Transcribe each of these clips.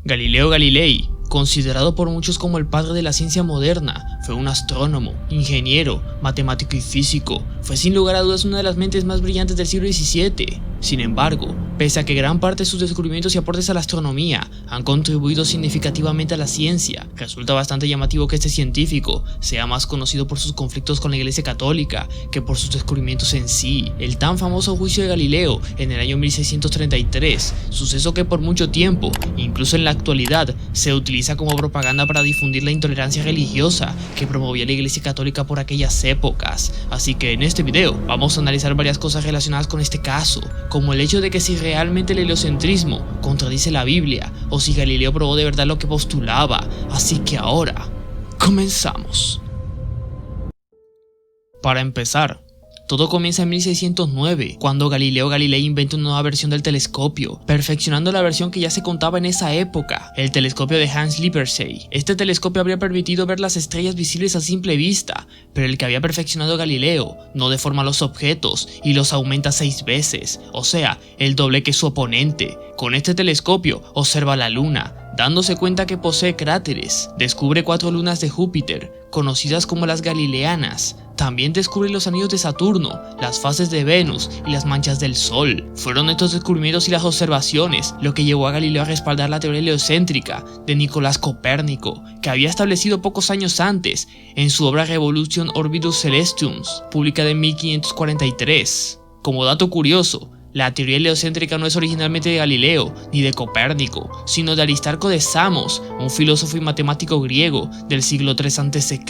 Galileo Galilei, considerado por muchos como el padre de la ciencia moderna, fue un astrónomo, ingeniero, matemático y físico. Fue sin lugar a dudas una de las mentes más brillantes del siglo XVII. Sin embargo, pese a que gran parte de sus descubrimientos y aportes a la astronomía han contribuido significativamente a la ciencia, resulta bastante llamativo que este científico sea más conocido por sus conflictos con la Iglesia Católica que por sus descubrimientos en sí. El tan famoso juicio de Galileo en el año 1633, suceso que por mucho tiempo, incluso en la actualidad, se utiliza como propaganda para difundir la intolerancia religiosa que promovía la Iglesia Católica por aquellas épocas. Así que en este video vamos a analizar varias cosas relacionadas con este caso, como el hecho de que si realmente el heliocentrismo contradice la Biblia o si Galileo probó de verdad lo que postulaba. Así que ahora, comenzamos. Para empezar, todo comienza en 1609, cuando Galileo Galilei inventa una nueva versión del telescopio, perfeccionando la versión que ya se contaba en esa época, el telescopio de Hans Lippershey. Este telescopio habría permitido ver las estrellas visibles a simple vista, pero el que había perfeccionado Galileo no deforma los objetos y los aumenta 6 veces, o sea, el doble que su oponente. Con este telescopio observa la Luna, dándose cuenta que posee cráteres. Descubre 4 lunas de Júpiter, conocidas como las Galileanas. También descubre los anillos de Saturno, las fases de Venus y las manchas del Sol. Fueron estos descubrimientos y las observaciones lo que llevó a Galileo a respaldar la teoría heliocéntrica de Nicolás Copérnico, que había establecido pocos años antes en su obra Revolution Orbitus Celestium, publicada en 1543. Como dato curioso, la teoría heliocéntrica no es originalmente de Galileo ni de Copérnico, sino de Aristarco de Samos, un filósofo y matemático griego del siglo III a.C.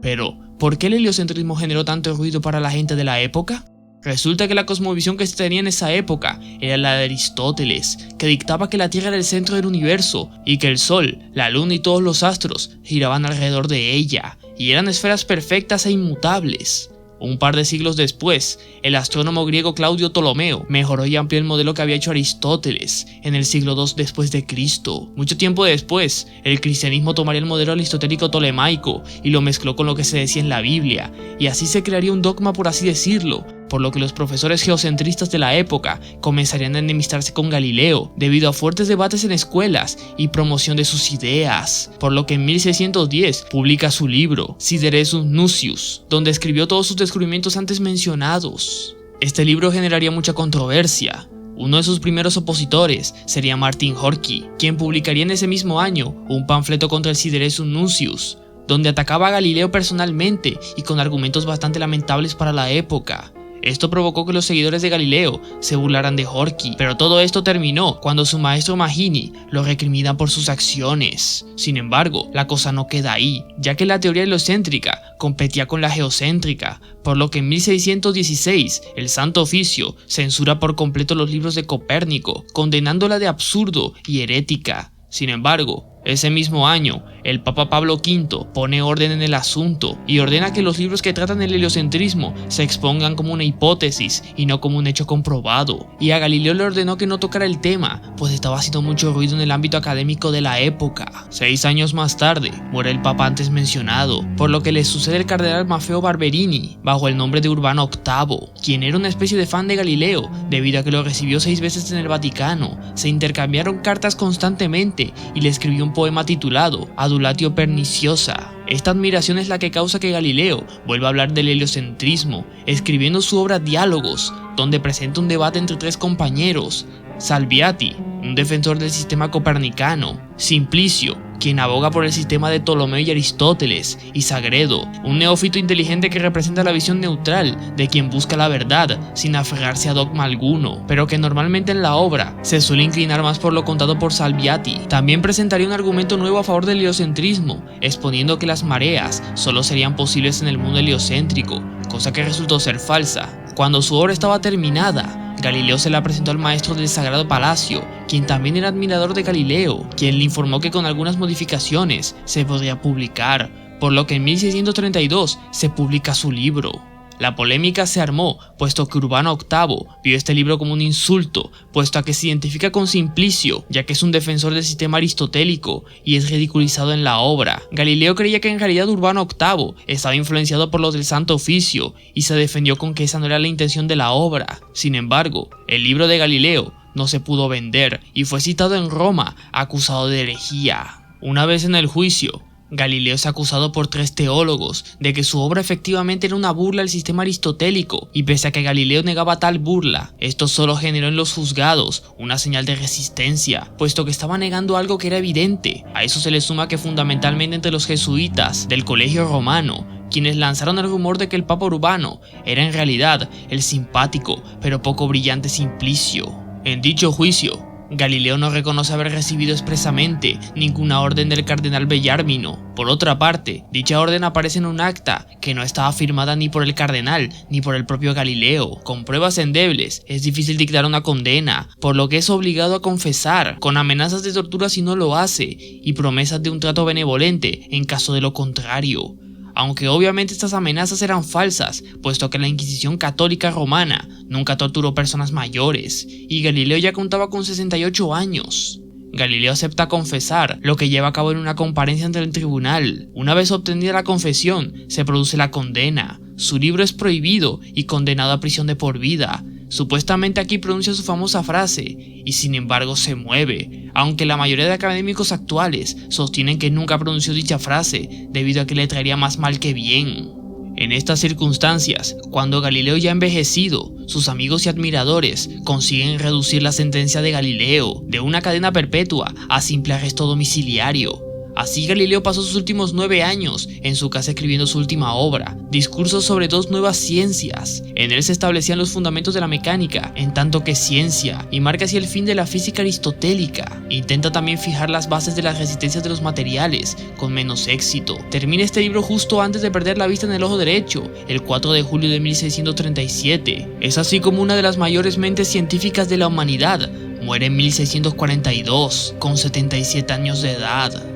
Pero, ¿por qué el heliocentrismo generó tanto ruido para la gente de la época? Resulta que la cosmovisión que se tenía en esa época era la de Aristóteles, que dictaba que la Tierra era el centro del universo y que el Sol, la Luna y todos los astros giraban alrededor de ella, y eran esferas perfectas e inmutables. Un par de siglos después, el astrónomo griego Claudio Ptolomeo mejoró y amplió el modelo que había hecho Aristóteles en el siglo II después de Cristo. Mucho tiempo después, el cristianismo tomaría el modelo aristotélico tolemaico y lo mezcló con lo que se decía en la Biblia, y así se crearía un dogma, por así decirlo, por lo que los profesores geocentristas de la época comenzarían a enemistarse con Galileo debido a fuertes debates en escuelas y promoción de sus ideas, por lo que en 1610 publica su libro Sideresus Nuncius, donde escribió todos sus descubrimientos antes mencionados. Este libro generaría mucha controversia. Uno de sus primeros opositores sería Martin Horkey, quien publicaría en ese mismo año un panfleto contra el Sideresus Nuncius, donde atacaba a Galileo personalmente y con argumentos bastante lamentables para la época. Esto provocó que los seguidores de Galileo se burlaran de Horkey, pero todo esto terminó cuando su maestro Magini lo recrimina por sus acciones. Sin embargo, la cosa no queda ahí, ya que la teoría heliocéntrica competía con la geocéntrica, por lo que en 1616 el Santo Oficio censura por completo los libros de Copérnico, condenándola de absurdo y herética. Sin embargo, ese mismo año, el Papa Pablo V pone orden en el asunto y ordena que los libros que tratan el heliocentrismo se expongan como una hipótesis y no como un hecho comprobado. Y a Galileo le ordenó que no tocara el tema, pues estaba haciendo mucho ruido en el ámbito académico de la época. 6 años más tarde, muere el Papa antes mencionado, por lo que le sucede el cardenal Maffeo Barberini, bajo el nombre de Urbano VIII, quien era una especie de fan de Galileo, debido a que lo recibió 6 veces en el Vaticano. Se intercambiaron cartas constantemente y le escribió un poema titulado Adulatio Perniciosa. Esta admiración es la que causa que Galileo vuelva a hablar del heliocentrismo, escribiendo su obra Diálogos, donde presenta un debate entre 3 compañeros: Salviati, un defensor del sistema copernicano; Simplicio, quien aboga por el sistema de Ptolomeo y Aristóteles; y Sagredo, un neófito inteligente que representa la visión neutral de quien busca la verdad sin aferrarse a dogma alguno, pero que normalmente en la obra se suele inclinar más por lo contado por Salviati. También presentaría un argumento nuevo a favor del heliocentrismo, exponiendo que las mareas solo serían posibles en el mundo heliocéntrico, cosa que resultó ser falsa. Cuando su obra estaba terminada, Galileo se la presentó al maestro del Sagrado Palacio, quien también era admirador de Galileo, quien le informó que con algunas modificaciones se podría publicar, por lo que en 1632 se publica su libro. La polémica se armó, puesto que Urbano VIII vio este libro como un insulto, puesto a que se identifica con Simplicio, ya que es un defensor del sistema aristotélico y es ridiculizado en la obra. Galileo creía que en realidad Urbano VIII estaba influenciado por los del Santo Oficio y se defendió con que esa no era la intención de la obra. Sin embargo, el libro de Galileo no se pudo vender y fue citado en Roma acusado de herejía. Una vez en el juicio, Galileo es acusado por 3 teólogos de que su obra efectivamente era una burla al sistema aristotélico, y pese a que Galileo negaba tal burla, esto solo generó en los juzgados una señal de resistencia, puesto que estaba negando algo que era evidente. A eso se le suma que fundamentalmente entre los jesuitas del Colegio Romano, quienes lanzaron el rumor de que el Papa Urbano era en realidad el simpático pero poco brillante Simplicio. En dicho juicio, Galileo no reconoce haber recibido expresamente ninguna orden del cardenal Bellarmino. Por otra parte, dicha orden aparece en un acta que no estaba firmada ni por el cardenal ni por el propio Galileo. Con pruebas endebles, es difícil dictar una condena, por lo que es obligado a confesar, con amenazas de tortura si no lo hace, y promesas de un trato benevolente en caso de lo contrario. Aunque obviamente estas amenazas eran falsas, puesto que la Inquisición católica romana nunca torturó personas mayores, y Galileo ya contaba con 68 años. Galileo acepta confesar, lo que lleva a cabo en una comparencia ante el tribunal. Una vez obtenida la confesión, se produce la condena. Su libro es prohibido y condenado a prisión de por vida. Supuestamente aquí pronuncia su famosa frase, y sin embargo se mueve, aunque la mayoría de académicos actuales sostienen que nunca pronunció dicha frase, debido a que le traería más mal que bien. En estas circunstancias, cuando Galileo ya ha envejecido, sus amigos y admiradores consiguen reducir la sentencia de Galileo de una cadena perpetua a simple arresto domiciliario. Así Galileo pasó sus últimos 9 años en su casa escribiendo su última obra, Discursos sobre 2 nuevas ciencias. En él se establecían los fundamentos de la mecánica, en tanto que ciencia, y marca así el fin de la física aristotélica. Intenta también fijar las bases de las resistencias de los materiales, con menos éxito. Termina este libro justo antes de perder la vista en el ojo derecho, el 4 de julio de 1637. Es así como una de las mayores mentes científicas de la humanidad muere en 1642, con 77 años de edad.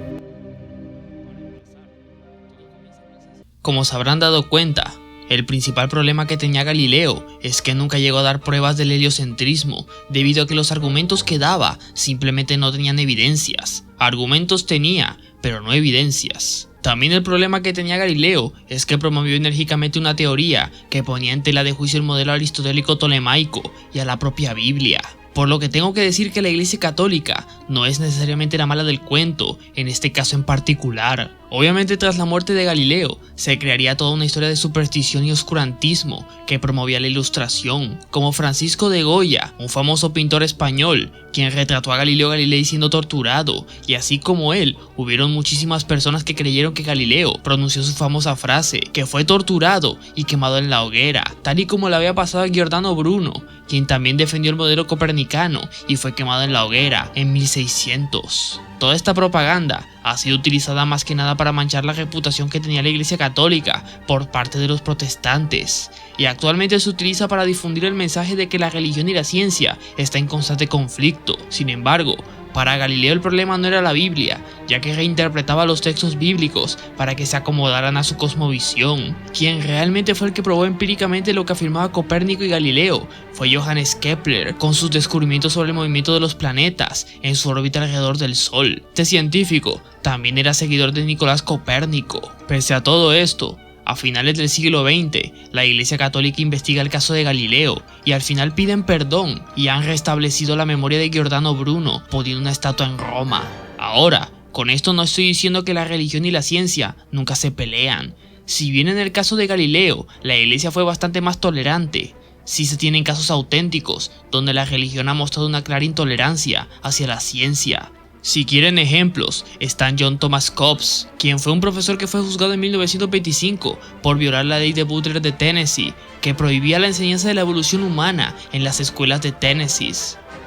Como se habrán dado cuenta, el principal problema que tenía Galileo es que nunca llegó a dar pruebas del heliocentrismo, debido a que los argumentos que daba simplemente no tenían evidencias. Argumentos tenía, pero no evidencias. También el problema que tenía Galileo es que promovió enérgicamente una teoría que ponía en tela de juicio el modelo aristotélico tolemaico y a la propia Biblia. Por lo que tengo que decir que la Iglesia Católica no es necesariamente la mala del cuento, en este caso en particular. Obviamente tras la muerte de Galileo, se crearía toda una historia de superstición y oscurantismo que promovía la Ilustración, como Francisco de Goya, un famoso pintor español, quien retrató a Galileo Galilei siendo torturado, y así como él, hubieron muchísimas personas que creyeron que Galileo pronunció su famosa frase, que fue torturado y quemado en la hoguera, tal y como le había pasado a Giordano Bruno, quien también defendió el modelo copernicano y fue quemado en la hoguera en 1600. Toda esta propaganda ha sido utilizada más que nada para manchar la reputación que tenía la Iglesia Católica por parte de los protestantes, y actualmente se utiliza para difundir el mensaje de que la religión y la ciencia está en constante conflicto. Sin embargo, para Galileo el problema no era la Biblia, ya que reinterpretaba los textos bíblicos para que se acomodaran a su cosmovisión. Quien realmente fue el que probó empíricamente lo que afirmaba Copérnico y Galileo fue Johannes Kepler, con sus descubrimientos sobre el movimiento de los planetas en su órbita alrededor del Sol. Este científico también era seguidor de Nicolás Copérnico. Pese a todo esto, a finales del siglo XX, la Iglesia Católica investiga el caso de Galileo y al final piden perdón y han restablecido la memoria de Giordano Bruno, poniendo una estatua en Roma. Ahora, con esto no estoy diciendo que la religión y la ciencia nunca se pelean. Si bien en el caso de Galileo, la Iglesia fue bastante más tolerante, sí se tienen casos auténticos donde la religión ha mostrado una clara intolerancia hacia la ciencia. Si quieren ejemplos, están John Thomas Cobbs, quien fue un profesor que fue juzgado en 1925 por violar la ley de Butler de Tennessee, que prohibía la enseñanza de la evolución humana en las escuelas de Tennessee.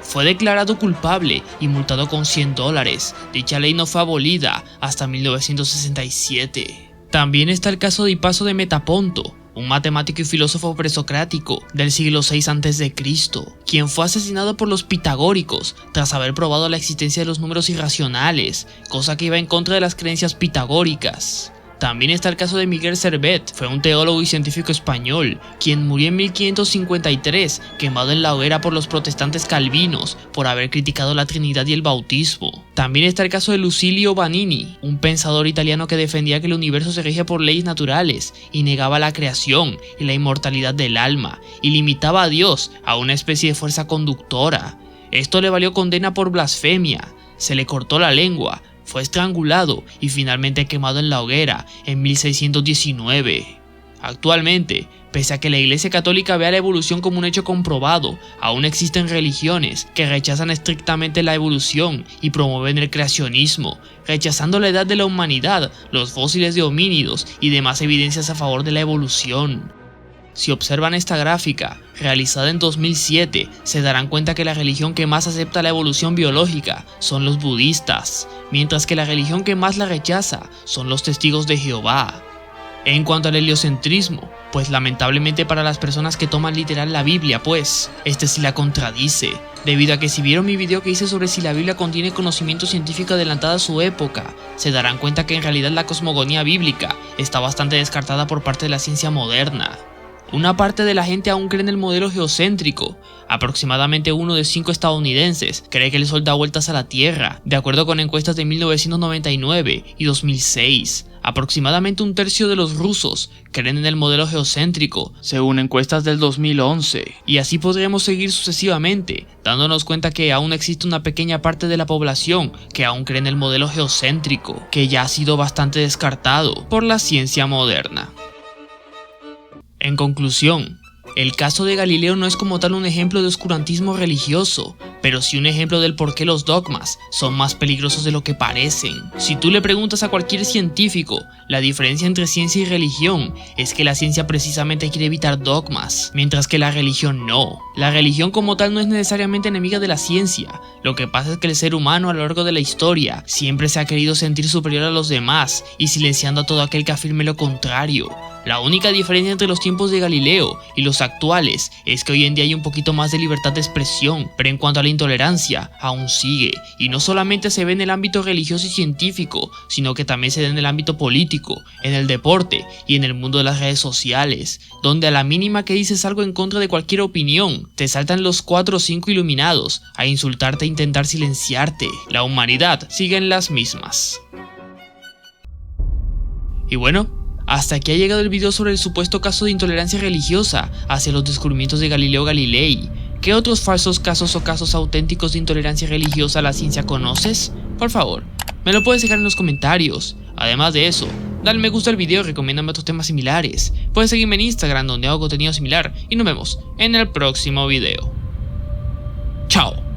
Fue declarado culpable y multado con $100. Dicha ley no fue abolida hasta 1967. También está el caso de Hipaso de Metaponto, un matemático y filósofo presocrático del siglo VI a.C., quien fue asesinado por los pitagóricos tras haber probado la existencia de los números irracionales, cosa que iba en contra de las creencias pitagóricas. También está el caso de Miguel Servet, fue un teólogo y científico español, quien murió en 1553, quemado en la hoguera por los protestantes calvinos por haber criticado la Trinidad y el bautismo. También está el caso de Lucilio Vanini, un pensador italiano que defendía que el universo se rige por leyes naturales y negaba la creación y la inmortalidad del alma, y limitaba a Dios a una especie de fuerza conductora. Esto le valió condena por blasfemia, se le cortó la lengua, fue estrangulado y finalmente quemado en la hoguera en 1619. Actualmente, pese a que la Iglesia Católica vea la evolución como un hecho comprobado, aún existen religiones que rechazan estrictamente la evolución y promueven el creacionismo, rechazando la edad de la humanidad, los fósiles de homínidos y demás evidencias a favor de la evolución. Si observan esta gráfica, realizada en 2007, se darán cuenta que la religión que más acepta la evolución biológica son los budistas, mientras que la religión que más la rechaza son los testigos de Jehová. En cuanto al heliocentrismo, pues lamentablemente para las personas que toman literal la Biblia, pues, este sí la contradice, debido a que si vieron mi video que hice sobre si la Biblia contiene conocimiento científico adelantado a su época, se darán cuenta que en realidad la cosmogonía bíblica está bastante descartada por parte de la ciencia moderna. Una parte de la gente aún cree en el modelo geocéntrico. Aproximadamente 1 de 5 estadounidenses cree que el Sol da vueltas a la Tierra, de acuerdo con encuestas de 1999 y 2006. Aproximadamente 1/3 de los rusos creen en el modelo geocéntrico, según encuestas del 2011. Y así podríamos seguir sucesivamente, dándonos cuenta que aún existe una pequeña parte de la población que aún cree en el modelo geocéntrico, que ya ha sido bastante descartado por la ciencia moderna. En conclusión, el caso de Galileo no es como tal un ejemplo de oscurantismo religioso, pero sí un ejemplo del por qué los dogmas son más peligrosos de lo que parecen. Si tú le preguntas a cualquier científico, la diferencia entre ciencia y religión es que la ciencia precisamente quiere evitar dogmas, mientras que la religión no. La religión como tal no es necesariamente enemiga de la ciencia, lo que pasa es que el ser humano a lo largo de la historia siempre se ha querido sentir superior a los demás y silenciando a todo aquel que afirme lo contrario. La única diferencia entre los tiempos de Galileo y los actuales es que hoy en día hay un poquito más de libertad de expresión, pero en cuanto a la intolerancia, aún sigue, y no solamente se ve en el ámbito religioso y científico, sino que también se da en el ámbito político, en el deporte y en el mundo de las redes sociales, donde a la mínima que dices algo en contra de cualquier opinión, te saltan los 4 o 5 iluminados a insultarte e intentar silenciarte. La humanidad sigue en las mismas. Y bueno, hasta aquí ha llegado el video sobre el supuesto caso de intolerancia religiosa hacia los descubrimientos de Galileo Galilei. ¿Qué otros falsos casos o casos auténticos de intolerancia religiosa a la ciencia conoces? Por favor, me lo puedes dejar en los comentarios. Además de eso, dale me gusta al video y recomiéndame otros temas similares. Puedes seguirme en Instagram donde hago contenido similar y nos vemos en el próximo video. Chao.